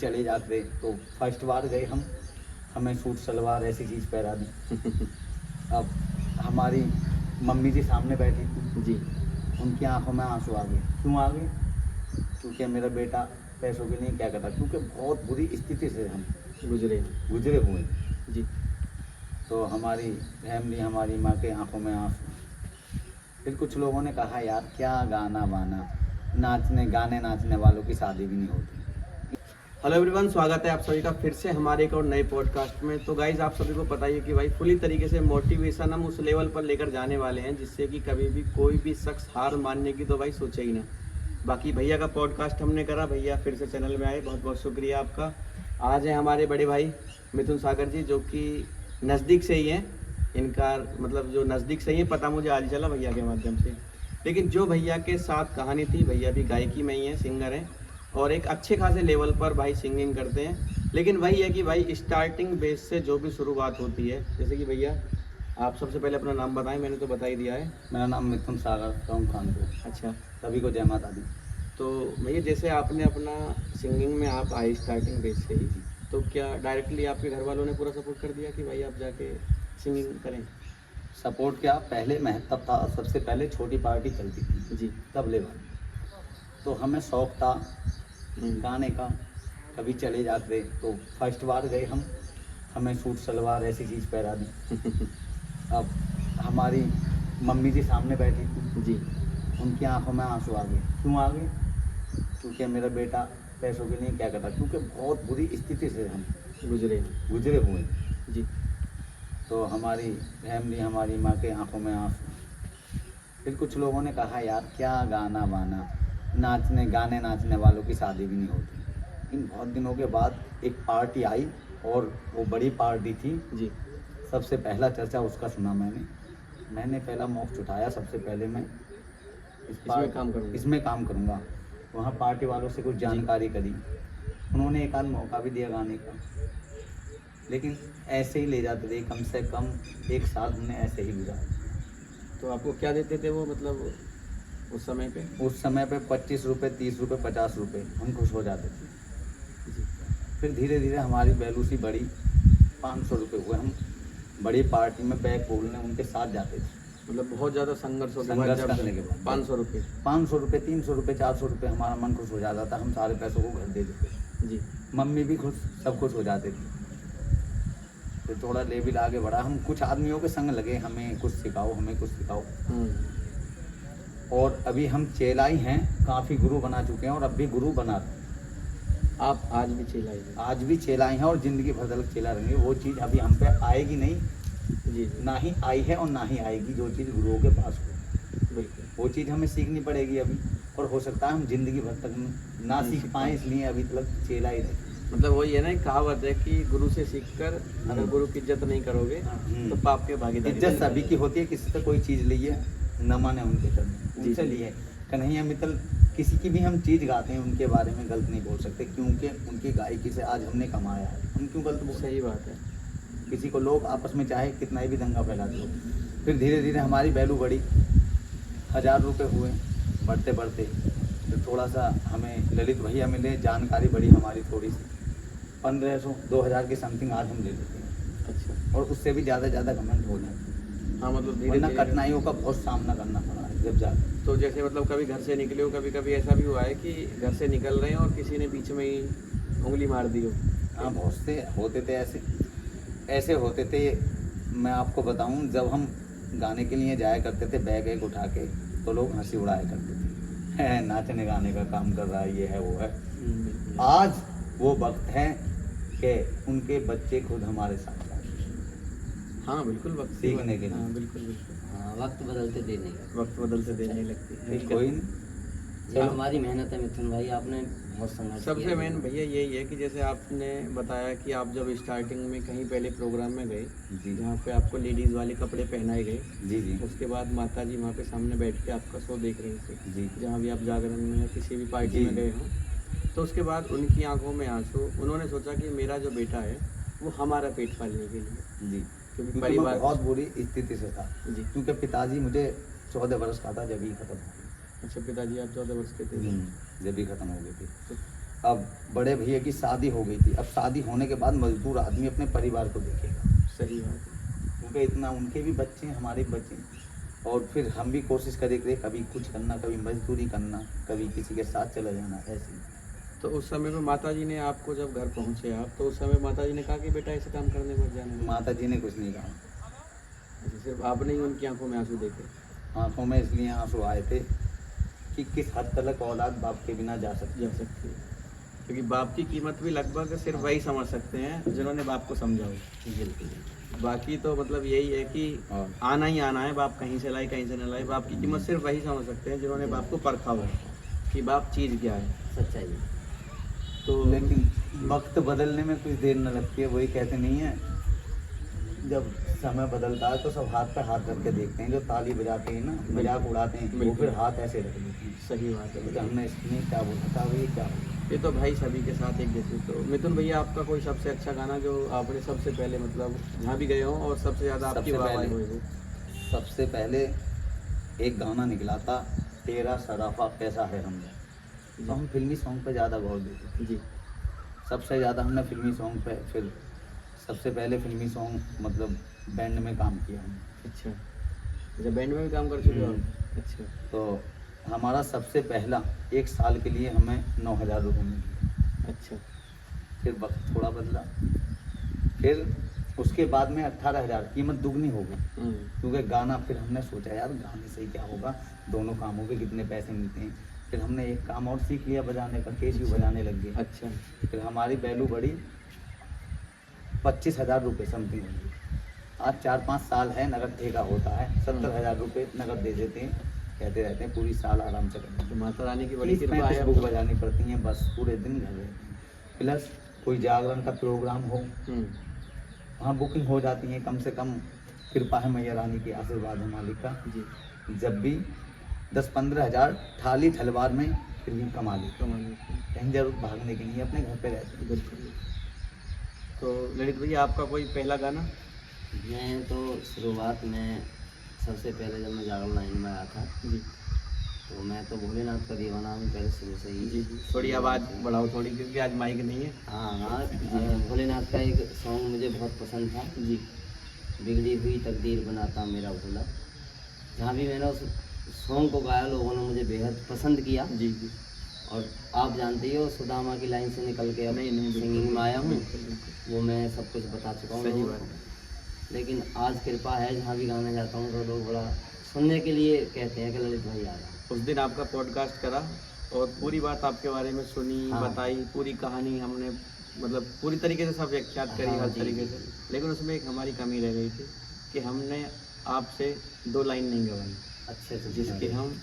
चले जाते तो फर्स्ट बार गए हम, हमें सूट सलवार ऐसी चीज़ पहरा दी। अब हमारी मम्मी जी सामने बैठी थी जी। उनकी आंखों में आंसू आ गए। क्यों आ गए? क्योंकि मेरा बेटा पैसों के लिए क्या करता, क्योंकि बहुत बुरी स्थिति से हम गुजरे हुए। जी। तो हमारी फैमिली, हमारी माँ के आंखों में आंसू। फिर कुछ लोगों ने कहा यार क्या गाना वाना, गाने नाचने वालों की शादी भी नहीं होती। हेलो एवरीवन, स्वागत है आप सभी का फिर से हमारे एक और नए पॉडकास्ट में। तो गाइज आप सभी को पता ही है कि भाई फुली तरीके से मोटिवेशन हम उस लेवल पर लेकर जाने वाले हैं जिससे कि कभी भी कोई भी शख्स हार मानने की तो भाई सोचे ही ना। बाकी भैया का पॉडकास्ट हमने करा, भैया फिर से चैनल में आए, बहुत बहुत शुक्रिया आपका। आज है हमारे बड़े भाई मिथुन सागर जी, जो कि नज़दीक से ही हैं। इनका मतलब जो नज़दीक से ही है पता मुझे आज ही चला भैया के माध्यम से। लेकिन जो भैया के साथ कहानी थी, भैया भी गायकी में ही हैं, सिंगर हैं और एक अच्छे खासे लेवल पर भाई सिंगिंग करते हैं। लेकिन वही है कि भाई स्टार्टिंग बेस से जो भी शुरुआत होती है, जैसे कि भैया आप सबसे पहले अपना नाम बताएं। मैंने तो बता ही दिया है। मेरा नाम मिथुन सागर फ्रॉम कानपुर। अच्छा, सभी को जय माता दी। तो भैया जैसे आपने अपना सिंगिंग में आप आए स्टार्टिंग बेस से ही, तो क्या डायरेक्टली आपके घर वालों ने पूरा सपोर्ट कर दिया कि भाई आप जाके सिंगिंग करें? सपोर्ट क्या, पहले मैं तब था, सबसे पहले छोटी पार्टी चलती थी जी। तबले वाली। तो हमें शौक था गाने का, कभी चले जाते तो फर्स्ट बार गए हम, हमें सूट सलवार ऐसी चीज़ पहरा दी। अब हमारी मम्मी जी सामने बैठी थी, जी। उनकी आंखों में आंसू आ गए। क्यों आ गए? क्योंकि मेरा बेटा पैसों के लिए क्या करता, क्योंकि बहुत बुरी स्थिति से हम गुजरे हुए। जी। तो हमारी फैमिली, हमारी माँ के आंखों में आंसू। फिर कुछ लोगों ने कहा यार क्या गाना वाना, गाने नाचने वालों की शादी भी नहीं होती। इन बहुत दिनों के बाद एक पार्टी आई और वो बड़ी पार्टी थी। जी। सबसे पहला चर्चा उसका सुना मैंने पहला मौका उठाया, सबसे पहले मैं इसमें काम करूँगा। वहाँ पार्टी वालों से कुछ जानकारी करी, उन्होंने एक आध मौका भी दिया गाने का, लेकिन ऐसे ही ले जाते थे। कम से कम एक साल हमने ऐसे ही गुजारा। तो आपको क्या देते थे वो, मतलब उस समय पे? उस समय पे 25 रुपये, 30 रुपये, 50 रुपये, हम खुश हो जाते थे। जी। फिर धीरे धीरे हमारी वैल्यू सी बढ़ी, 500 रुपये हुए। हम बड़ी पार्टी में बैग बोलने उनके साथ जाते थे। मतलब बहुत ज़्यादा संघर्ष करने के बाद 500 रुपये, 500 रुपये, 300 रुपये, 400 रुपये, हमारा मन खुश हो जाता था। हम सारे पैसों को घर दे देते। जी। मम्मी भी खुश, सब खुश हो जाते थे। फिर थोड़ा लेवल आगे बढ़ा, हम कुछ आदमियों के संग लगे, हमें कुछ सिखाओ, हमें कुछ सिखाओ। और अभी हम चेलाई हैं, काफ़ी गुरु बना चुके हैं और अब भी गुरु बना रहे हैं। आप आज भी चेलाई हैं? आज भी चेलाई हैं और ज़िंदगी भर तक चेला रहेंगे। वो चीज़ अभी हम पे आएगी नहीं, जी। ना ही आई है और ना ही आएगी। जो चीज़ गुरुओं के पास हो, बिल्कुल वो चीज़ हमें सीखनी पड़ेगी अभी। और हो सकता है हम जिंदगी भर तक ना सीख पाएँ, इसलिए अभी तक चेला ही रहे। मतलब वही है ना, एक कहावत है कि गुरु से सीखकर अगर गुरु की इज्जत नहीं करोगे तो पाप के भागीदार। इज्जत सभी की होती है, किसी से कोई चीज़ ली है न माने उनके चरण, उनसे ली है। कन्हैया मित्तल किसी की भी हम चीज़ गाते हैं, उनके बारे में गलत नहीं बोल सकते, क्योंकि उनकी गायकी से आज हमने कमाया है। हम क्यों गलत बोल? सही बात है। किसी को लोग आपस में चाहे कितना भी दंगा फैलाते हो। फिर धीरे धीरे हमारी वैल्यू बढ़ी, 1000 रुपये हुए, बढ़ते बढ़ते फिर थोड़ा सा हमें ललित भैया मिले, जानकारी बढ़ी हमारी थोड़ी सी, 1500 2000 के समथिंग आज हम ले लेते हैं। अच्छा। और उससे भी ज़्यादा घमंड हो जाए। हाँ, मतलब वरना कठिनाइयों का बहुत सामना करना पड़ा है जब जाके। तो जैसे मतलब कभी घर से निकले हो, कभी कभी ऐसा भी हुआ है कि घर से निकल रहे हैं और किसी ने बीच में ही उंगली मार दी हो? हाँ, बहुत से होते थे ऐसे होते थे। मैं आपको बताऊं, जब हम गाने के लिए जाया करते थे बैग एक उठा के, तो लोग हंसी उड़ाया करते थे, है नाचने गाने का काम कर रहा है, ये है वो है। आज वो वक्त है कि उनके बच्चे खुद हमारे साथ आए। हाँ बिल्कुल, वक्त सीखने के लिए। हाँ बिल्कुल बिल्कुल। हाँ, वक्त बदलते देने का। वक्त बदलते देने लगती है। कोई ये हमारी मेहनत है मिथुन भाई, आपने बहुत संघर्ष सबसे किया मेन है। भैया यही है कि जैसे आपने बताया कि आप जब स्टार्टिंग में कहीं पहले प्रोग्राम में गए जी जहाँ पे आपको लेडीज़ वाले कपड़े पहनाए गए, जी जी उसके बाद माता जी वहाँ पे सामने बैठ के आपका शो देख रही थी, जी जहाँ भी आप जागरण में या किसी भी पार्टी जी। में गए हों, तो उसके बाद उनकी आंखों में आंसू, उन्होंने सोचा कि मेरा जो बेटा है वो हमारा पेट पालने के लिए, जी, क्योंकि क्योंकि परिवार मैं बहुत बुरी स्थिति से था। जी। क्योंकि पिताजी मुझे 14 वर्ष का था जब ही खत्म हो गए। अच्छा, पिताजी आप 14 वर्ष के थे जब ही खत्म हो गए थे। तो अब बड़े भैया की शादी हो गई थी। अब शादी होने के बाद मजदूर आदमी अपने परिवार को देखेगा, सही बात है। क्योंकि इतना उनके भी बच्चे हैं, हमारे भी बच्चे हैं। और फिर हम भी कोशिश करेंगे, कभी कुछ करना, कभी मजदूरी करना, कभी किसी के साथ चला जाना, ऐसे ही। तो उस समय में माता जी ने आपको, जब घर पहुँचे आप, तो उस समय माता जी ने कहा कि बेटा ऐसे काम करने मत जाना। माता जी ने कुछ नहीं कहा। अच्छा, सिर्फ आपने ही उनकी आंखों में आंसू देखे। आंखों में इसलिए आंसू आए थे कि किस हद तक औलाद बाप के बिना जा सकती जा सकती है, क्योंकि बाप की कीमत भी लगभग सिर्फ वही समझ सकते हैं जिन्होंने बाप को समझा हो। बिल्कुल। बाकी तो मतलब यही है कि और आना ही आना है, बाप कहीं से लाए कहीं से न लाए। बाप की कीमत सिर्फ वही समझ सकते हैं जिन्होंने बाप को परखा हो कि बाप चीज़ क्या है। सच्चाई है। तो लेकिन वक्त बदलने में कुछ देर न लगती है, वही कहते नहीं है, जब समय बदलता है तो सब हाथ पे हाथ रख के देखते हैं। जो ताली बजाते हैं ना, मजाक उड़ाते हैं, वो बिल्कुल। फिर हाथ ऐसे रख देते हैं। सही बात है। तो हमने इसने क्या बोला था, वही क्या बोला। ये तो भाई सभी के साथ एक जैसे। तो मिथुन भैया, आपका कोई सबसे अच्छा गाना जो आपने सबसे पहले मतलब जहाँ भी गए हो और सबसे ज़्यादा आपकी सबसे वाहवाही पहले- हुई हो? सबसे पहले एक गाना निकला था, तेरा सराफा कैसा है हमने। तो हम फिल्मी सॉन्ग पे ज़्यादा गौर देते थे। जी। सबसे ज़्यादा हमने फिल्मी सॉन्ग पे, फिर सबसे पहले फिल्मी सॉन्ग मतलब बैंड में काम किया हमने। अच्छा, जब बैंड में भी काम कर चुके हो आप? अच्छा। तो हमारा सबसे पहला 1 साल के लिए हमें 9,000 रुपये मिले। अच्छा। फिर वक्त थोड़ा बदला, फिर उसके बाद में 18,000, कीमत दुगनी हो गई। क्योंकि गाना, फिर हमने सोचा यार गाने से क्या होगा, दोनों कामों के कितने पैसे मिलते हैं। फिर हमने एक काम और सीख लिया बजाने का, कैसियो बजाने लग गए। अच्छा। फिर हमारी वैल्यू बढ़ी, 25,000 रुपये समथिंग हुई। आज 4-5 साल है, नगद ठेका होता है, 70,000 रुपये नगद दे देते हैं, कहते रहते हैं पूरी साल आराम से तो करेंगे। माता रानी की बड़ी कृपा 30-35 है। बुक बजानी पड़ती हैं, बस पूरे दिन घर रहते हैं। प्लस कोई जागरण का प्रोग्राम हो, वहाँ बुकिंग हो जाती है। कम से कम कृपा है मैया रानी की, आशीर्वाद है मालिक का। जी। जब भी 10-15 हज़ार थाली थलवार में फिर भी कमा लेते, कमाल। कहीं जरूर भागने के लिए अपने घर पे रहते हैं। बिल्कुल। तो ललित भैया, आपका कोई पहला गाना? मैं तो शुरुआत में सबसे पहले जब मैं जागरण लाइन में आया था, जी। तो मैं तो भोलेनाथ का दीवाना हूँ पहले शुरू से ही। जी। थोड़ी आवाज़ बढ़ाओ थोड़ी, क्योंकि आज माइक नहीं है। हाँ, भोलेनाथ का एक सॉन्ग मुझे बहुत पसंद था, जी। बिगड़ी हुई तकदीर बनाता मेरा भोला। जहाँ भी मैंने उस सॉन्ग को गाया, लोगों ने मुझे बेहद पसंद किया। जी। जी। और आप जानते ही हो, सुदामा की लाइन से निकल के अब नहीं, बिल्कुल। सिंगिंग में आया हूँ, बिल्कुल, बिल्कुल। वो मैं सब कुछ बता चुका हूँ सही लोगों बात को। है। लेकिन आज कृपा है, जहाँ भी गाने जाता हूँ तो लोग बड़ा सुनने के लिए कहते हैं कि ललित भाई आ रहा। उस दिन आपका पॉडकास्ट करा और पूरी बात आपके बारे में सुनी, हाँ। बताई, पूरी कहानी हमने मतलब पूरी तरीके से सब व्याख्यात करी, हाँ, हर जी, तरीके जी। से। लेकिन उसमें एक हमारी कमी रह गई थी कि हमने आपसे 2 लाइन नहीं गवाई, अच्छे से जिसकी हम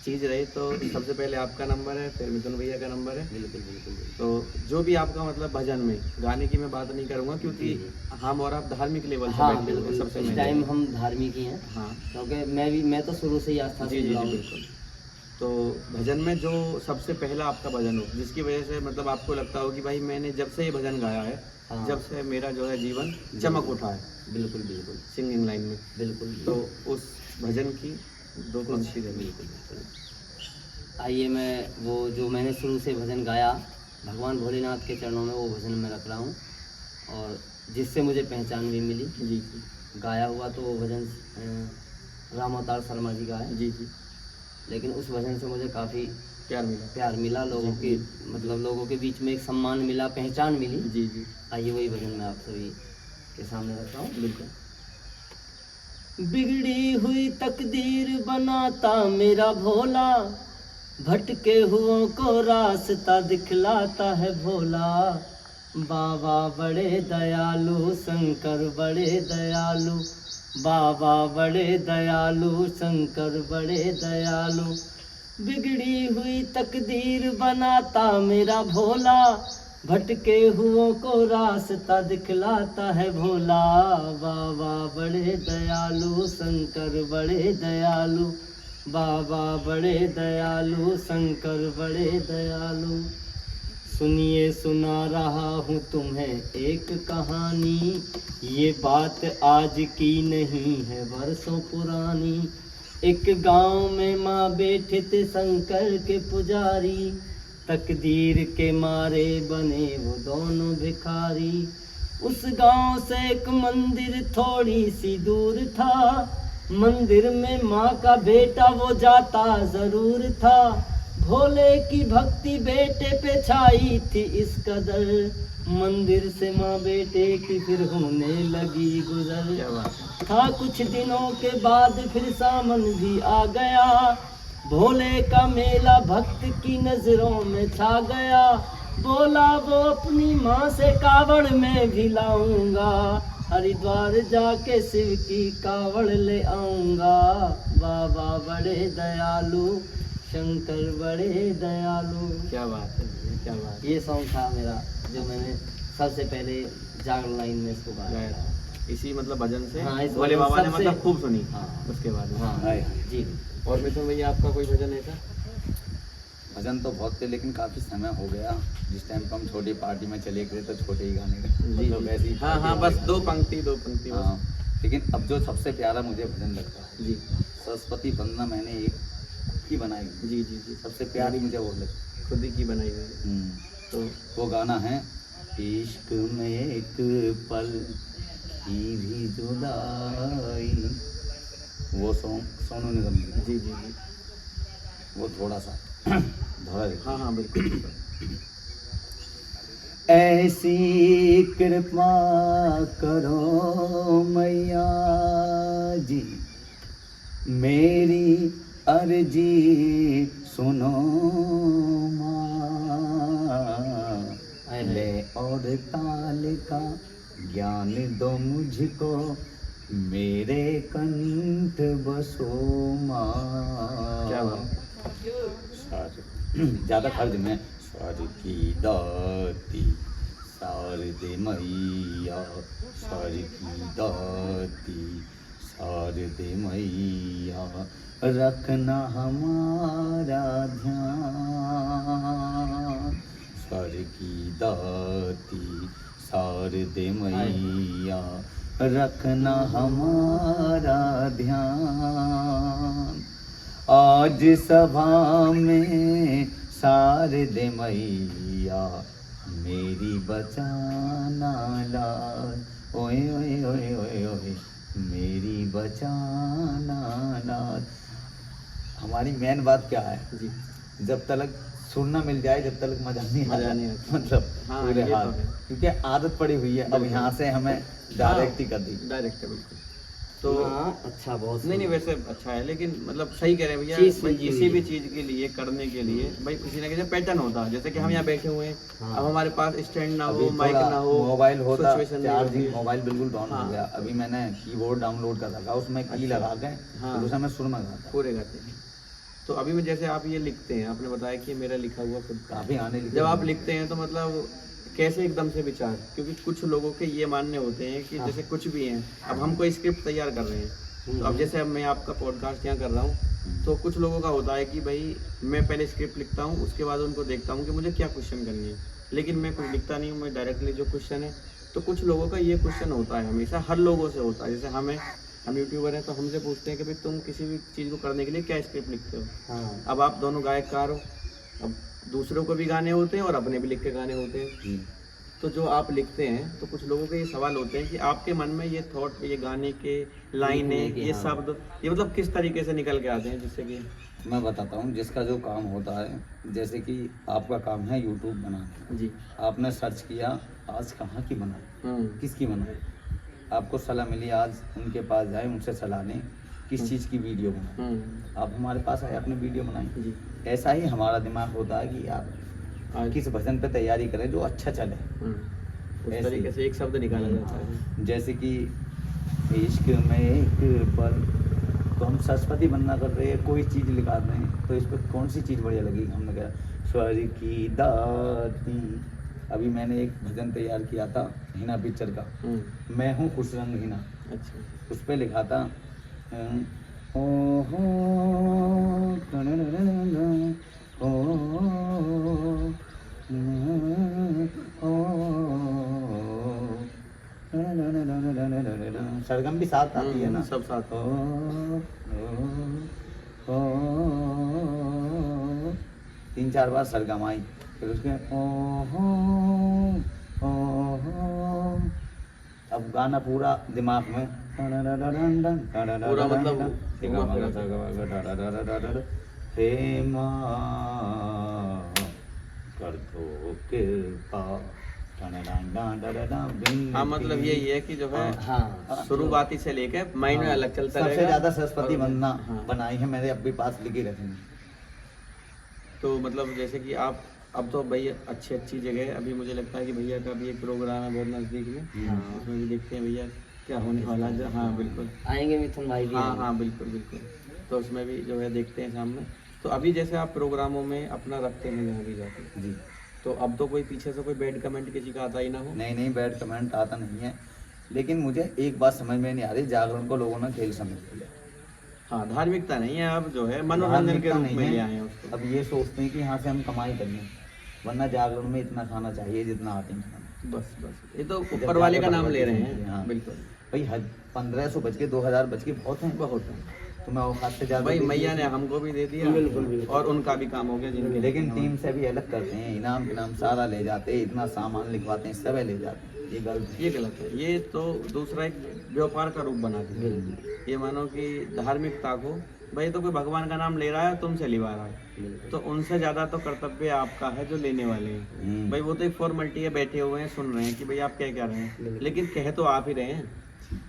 चीज़ रही। तो सबसे पहले आपका नंबर है, फिर मिथुन भैया का नंबर है। बिल्कुल बिल्कुल बिल्कुल। तो जो भी आपका मतलब भजन में, गाने की मैं बात नहीं करूँगा, क्योंकि जी, हम और आप धार्मिक लेवल से हाँ बैठे हुए हैं बिल्कुल, सबसे इस main टाइम बात। हम धार्मिक ही हैं, हाँ। क्योंकि मैं तो शुरू से ही आस्था जी से जी जुड़ा जी, हूँ। बिल्कुल। तो भजन में जो सबसे पहला आपका भजन हो, जिसकी वजह से मतलब आपको लगता हो कि भाई मैंने जब से ये भजन गाया है, हाँ। जब से मेरा जो है जीवन चमक उठा है बिल्कुल बिल्कुल सिंगिंग लाइन में, बिल्कुल। तो उस भजन की 2 पंक्ति दे। बिल्कुल बिल्कुल। आइए, मैं वो जो मैंने शुरू से भजन गाया, भगवान भोलेनाथ के चरणों में वो भजन मैं रख रहा हूँ, और जिससे मुझे पहचान भी मिली। जी गाया हुआ तो वो भजन राम अवतार शर्मा जी का है, जी जी। लेकिन उस भजन से मुझे काफ़ी प्यार मिला। प्यार मिला, लोगों के मतलब लोगों के बीच में एक सम्मान मिला, पहचान मिली। जी जी, आइए वही भजन मैं आप सभी के सामने रखता हूँ। बिल्कुल। बिगड़ी हुई तकदीर बनाता मेरा भोला, भटके हुओं को रास्ता दिखलाता है भोला। बाबा बड़े दयालु, शंकर बड़े दयालु, बाबा बड़े दयालु, शंकर बड़े दयालु। बिगड़ी हुई तकदीर बनाता मेरा भोला, भटके हुओं को रास्ता दिखलाता है भोला। बाबा बड़े दयालु, शंकर बड़े दयालु, बाबा बड़े दयालु, शंकर बड़े दयालु। सुनिए सुना रहा हूँ तुम्हें एक कहानी, ये बात आज की नहीं है बरसों पुरानी। एक गांव में माँ बैठे थे शंकर के पुजारी, तकदीर के मारे बने वो दोनों भिखारी। उस गांव से एक मंदिर थोड़ी सी दूर था, मंदिर में माँ का बेटा वो जाता जरूर था। भोले की भक्ति बेटे पे छाई थी इस कदर, मंदिर से माँ बेटे की फिर होने लगी गुजर। क्या बात है। था कुछ दिनों के बाद फिर सावन भी आ गया, भोले का मेला भक्त की नजरों में छा गया। बोला वो अपनी माँ से कावड़ में भी लाऊंगा, हरिद्वार जाके शिव की कावड़ ले आऊंगा। बाबा बड़े दयालु, शंकर बड़े दयालु। क्या बात है, क्या बात है। ये सॉन्ग था मेरा जो मैंने सबसे पहले जागरण लाइन में इसको गाया गाया था। था। इसी मतलब भजन से हाँ, इस भोले भजन बाबा ने सबसे- मतलब खूब सुनी। हाँ। उसके बाद में। हाँ हाय। जी। और मिथुन भैया आपका कोई भजन है क्या? भजन तो बहुत थे, लेकिन काफ़ी समय हो गया। जिस टाइम पर हम छोटी पार्टी में चले गए तो छोटे ही गाने का जी, मतलब जी। वैसे ही हाँ हाँ, पार्टी बस वाले दो गाने। पंक्ति बस। हाँ, लेकिन अब जो सबसे प्यारा मुझे भजन लगता है, जी सरस्वती वंदना मैंने एक ही बनाई, जी जी जी। सबसे प्यारी मुझे वो लगती खुद ही की बनाई हुई है। है। तो वो गाना है, इश्क में एक पल की भी जुदाई, वो सॉन्ग सोनू निगम जी का। जी जी जी। वो थोड़ा सा धरा देखो। हाँ हाँ बिल्कुल। ऐसी कृपा करो मैया जी, मेरी अर्जी सुनो माँ, ले और ताल का ज्ञान दो मुझको, मेरे कंठ बसो माँ। क्या बात। ज़्यादा खर्च में स्वर की दाती शारदे मैया, स्वर की दाती शारदे मैया, रखना हमारा ध्यान। स्वर की दाती शारदे मैया, रखना हमारा ध्यान। आज सभा में शारदे मैया, मेरी बचाना लाल, ओए ओए ओए ओए ओए, मेरी बचाना लाल। हमारी मेन बात क्या है, जी जब तक सुर ना मिल जाए जब तक मजा नहीं मजा आता। नहीं आता। मतलब हाँ, पूरे ये तो हाल, है। क्योंकि आदत पड़ी हुई है। अब बिल्कुल। यहाँ से हमें डायरेक्ट ही कर दी। डायरेक्ट है बिल्कुल। तो हाँ, अच्छा बहुत नहीं नहीं, सुंदर। वैसे अच्छा है, लेकिन मतलब सही कह रहे हैं भैया। चीज़ भाई सुलझी किसी हुई भी है। चीज़ के लिए करने के लिए भाई किसी ना किसी पैटर्न होता है। जैसे कि हम यहाँ बैठे हुए हैं, हाँ। अब हमारे पास स्टैंड ना अभी हो, माइक थोड़ा ना हो, मोबाइल होता, सिचुएशन नहीं चार्जिंग होती है। मोबाइल बिल्कुल डाउन हाँ। हो गया। अभी मैंने कीबोर्ड डाउनलोड कर रखा, उसमें की अच्छा। लगा के हाँ। तो उसमें सुर में गाता। पूरे गाते हैं। तो अभी में जैसे आप ये लिखते हैं, आपने बताया कि मेरा लिखा हुआ खुद का। काफी गाने लिखे जब आप हुए हैं। लिखते हैं तो मतलब कैसे एकदम से विचार, क्योंकि कुछ लोगों के ये मानने होते हैं कि हाँ। जैसे कुछ भी हैं, अब हम कोई स्क्रिप्ट तैयार कर रहे हैं, तो अब जैसे अब मैं आपका पॉडकास्ट यहाँ कर रहा हूँ, तो कुछ लोगों का होता है कि भाई मैं पहले स्क्रिप्ट लिखता हूँ, उसके बाद उनको देखता हूँ कि मुझे क्या क्वेश्चन करनी है, लेकिन मैं कुछ लिखता नहीं हूँ, मैं डायरेक्टली जो क्वेश्चन है। तो कुछ लोगों का ये क्वेश्चन होता है, हमेशा हर लोगों से होता है। जैसे हम यूट्यूबर हैं तो हमसे पूछते हैं कि भाई तुम किसी भी चीज़ को करने के लिए क्या स्क्रिप्ट लिखते हो। हाँ अब आप दोनों गायककार हो, अब दूसरों को भी गाने होते हैं और अपने भी लिख के गाने होते हैं। जी। तो जो आप लिखते हैं तो कुछ लोगों के ये सवाल होते हैं कि आपके मन में ये थॉट, ये गाने के लाइनें, लिखने के, ये हाँ। शब्द, ये मतलब किस तरीके से निकल के आते हैं, जिससे कि मैं बताता हूँ जिसका जो काम होता है। जैसे कि आपका काम है यूट्यूब बनाना, जी। आपने सर्च किया आज कहाँ की बनाई, किसकी बनाई, आपको सलाह मिली आज उनके पास जाए, उनसे सलाह लें किस चीज़ की वीडियो बनाए। आप हमारे पास आए, अपनी वीडियो बनाएं। जी। ऐसा ही हमारा दिमाग होता है कि आप आज किस भजन पे तैयारी करें जो अच्छा चले। उस ऐसे तरीके से एक शब्द निकाला जाता है। जैसे कि इश्क में एक पल, तो हम सरस्वती वंदना कर रहे हैं, कोई चीज़ लिखा रहे हैं, तो इस पर कौन सी चीज़ बढ़िया लगेगी। हमने कहा स्वर की दाती। अभी मैंने एक भजन तैयार किया था हिना पिक्चर का, मैं हूँ खुश रंग हिना, अच्छा। उस पर लिखा था ओ हो ओ सरगम भी साथ आती है ना, सब साथ। ओ 3-4 3-4 बार सरगमाई, फिर उसके अब गाना पूरा दिमाग में पूरा मतलब हे माँ कर दो कृपा। हाँ मतलब यही है कि जो है हाँ शुरुआती से लेके माइंड में अलग चलता सबसे रहेगा। ज्यादा सरस्वती और- वंदना हाँ। बनाई है मेरे अपने पास लिखी रखेंगे। तो मतलब जैसे कि आप अब तो भैया अच्छी जगह है, अभी मुझे लगता है कि भैया का भी एक प्रोग्राम है बहुत नज़दीक में, हाँ। उसमें भी देखते हैं भैया क्या होने वाला है। हाँ बिल्कुल, आएंगे मिथुन भाई भी हाँ आएंगे। हाँ बिल्कुल बिल्कुल, तो उसमें भी जो है देखते हैं सामने। तो अभी जैसे आप प्रोग्रामों में अपना रखते हैं जहाँ भी जाते हैं, जी तो अब तो कोई पीछे से कोई बैड कमेंट किसी का आता ही ना हो। नहीं बैड कमेंट आता नहीं है, लेकिन मुझे एक बात समझ में नहीं आ रही, जागरण को लोगों ने खेल समझ लिया। हाँ धार्मिकता नहीं है, अब जो है मनोरंजन के धार्मिकता रूप नहीं में ले है। आए हैं उसको। अब ये सोचते हैं कि यहाँ से हम कमाई करें, वरना जागरण में इतना खाना चाहिए जितना आते हैं खाना। बस ये तो ऊपर वाले का नाम ले रहे हैं। हाँ। बिल्कुल भाई 1500 बच के 2000 बच के बहुत हैं, बहुत है तो मैं औकात से ज्यादा भाई, दे मैया दिए। ने हमको भी दे दिया बिल्कुल, बिल्कुल। और उनका भी काम हो गया जिनके। लेकिन टीम से भी अलग करते हैं, इनाम इनाम सारा ले जाते हैं, इतना सामान लिखवाते हैं, सब ले जाते हैं, ये गलत है। ये गलत है, ये तो दूसरा एक व्यापार का रूप बना दिया। बिल्कुल ये मानो कि धार्मिकता को, भाई तो कोई भगवान का नाम ले रहा है तुमसे लिवा रहा है, बिल्कुल। तो उनसे ज्यादा तो कर्तव्य आपका है जो लेने वाले हैं। भाई वो तो एक फॉर्मेलिटी है, बैठे हुए हैं सुन रहे हैं कि भाई आप क्या कह रहे हैं, बिल्कुल। लेकिन कह तो आप ही रहे हैं।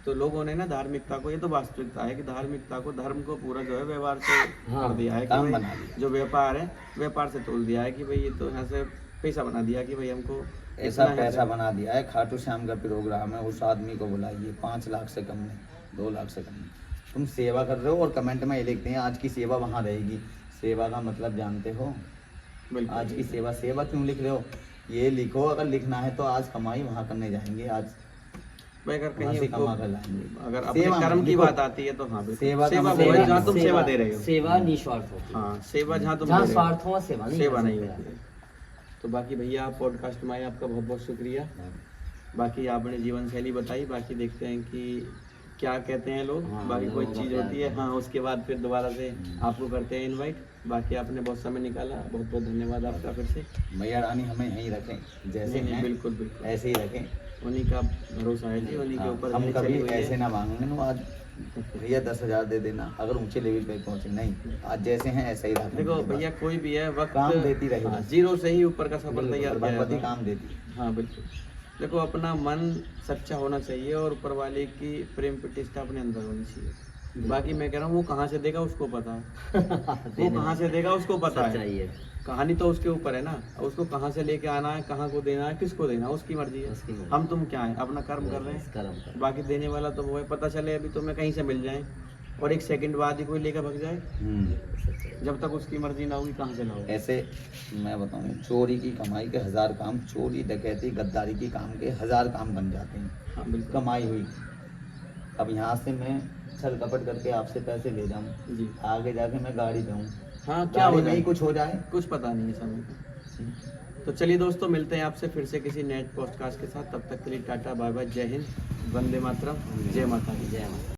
तो लोगों ने ना धार्मिकता को, ये तो वास्तविकता है कि धार्मिकता को, धर्म को पूरा जो है व्यवहार से हाँ, कर दिया है कि काम भाई बना दिया। जो व्यापार है व्यापार से तोल दिया है कि भाई ये तो यहाँ से पैसा बना दिया कि भाई हमको ऐसा इतना है पैसा तो- बना दिया है। खाटू श्याम का प्रोग्राम है, उस आदमी को बुलाइए, 5 लाख से कम नहीं, 2 लाख से कम नहीं। तुम सेवा कर रहे हो और कमेंट में ये लिखते हैं आज की सेवा वहाँ रहेगी। सेवा का मतलब जानते हो? बिल्कुल। आज की सेवा, सेवा क्यों लिख रहे हो? ये लिखो, अगर लिखना है तो आज कमाई वहाँ करने जाएंगे, आज भाई अगर वहाँ कहीं से आपको- कमा कर लाएंगे। अगर अपने सेवा कर्म में की लिखो। बात आती है तो हाँ बिल्कुल। सेवा का सेवा मतलब वो है सेवा- जहाँ तुम सेवा दे रहे हो। सेवा निस्वार्थ होती है। हाँ सेवा जहाँ तुम जहाँ दे रहे हो। स्वार्थ हो सेवा नहीं सेवा कर नहीं सकते होती आप। है। तो बाकी भैया आप पॉडकास्ट में आए, आपका बहुत बहुत शुक्रिया। बाकी आपने जीवन शैली बताई, बाकी देखते हैं कि क्या कहते हैं लोग। हाँ, बाकी कोई लोगों का चीज़ प्यार होती है, है। हाँ उसके बाद फिर दोबारा से आपको करते हैं इनवाइट। बाकी आपने बहुत समय निकाला, बहुत बहुत धन्यवाद आपका फिर से। मैया रानी हमें यहीं रखें, जैसे नहीं, नहीं, हैं बिल्कुल बिल्कुल, ऐसे ही रखें। उन्हीं का भरोसा है जी, उन्हीं के हाँ, ऊपर हम मेरी कभी चली हुई है। ऐसे ना मांगेंगे ना आज भैया 10,000 दे देना अगर ऊंचे लेवल पे पहुंचे, नहीं, आज जैसे हैं ऐसे ही रखें। देखो भैया कोई भी है वक्त काम देती रहेगी। हाँ, जीरो से ही ऊपर का सफर बिल्कुल, तैयार किया भगवती जाता है। काम देती। हाँ बिल्कुल। देखो अपना मन सच्चा होना चाहिए और ऊपर वाले की प्रेम प्रतिष्ठा अपने अंदर होनी चाहिए। बाकी मैं कह रहा हूँ वो कहाँ से देगा उसको पता है, वो कहाँ से देगा उसको पता है। सच्चाई है, कहानी तो उसके ऊपर है ना, उसको कहाँ से लेके आना है, कहाँ को देना है, किसको देना है, उसकी मर्जी है। उसकी मर्जी। हम तुम क्या है, अपना कर्म कर रहे हैं, कर्म कर। बाकी देने वाला तो वो है। पता चले अभी तुम्हें कहीं से मिल जाए और एक सेकंड बाद ही कोई लेकर भाग जाए, सच्चाई। जब तक उसकी मर्जी ना होगी कहाँ से लाओगे। ऐसे मैं बताऊं, चोरी की कमाई के 1000 काम, चोरी डकैती गद्दारी की काम के 1000 काम बन जाते हैं, हाँ बिल्कुल कमाई हुई। अब यहाँ से मैं छल कपट करके आपसे पैसे ले जाऊं, जी। आगे जाके मैं गाड़ी पे हूँ, हाँ क्या हो गाड़ी में जाए ही कुछ हो जाए। कुछ पता नहीं है समय का। तो चलिए दोस्तों, मिलते हैं आपसे फिर से किसी नेट पॉडकास्ट के साथ। तब तक के लिए टाटा बाय बाय, जय हिंद, वंदे मातरम, जय माता दी। जय माता।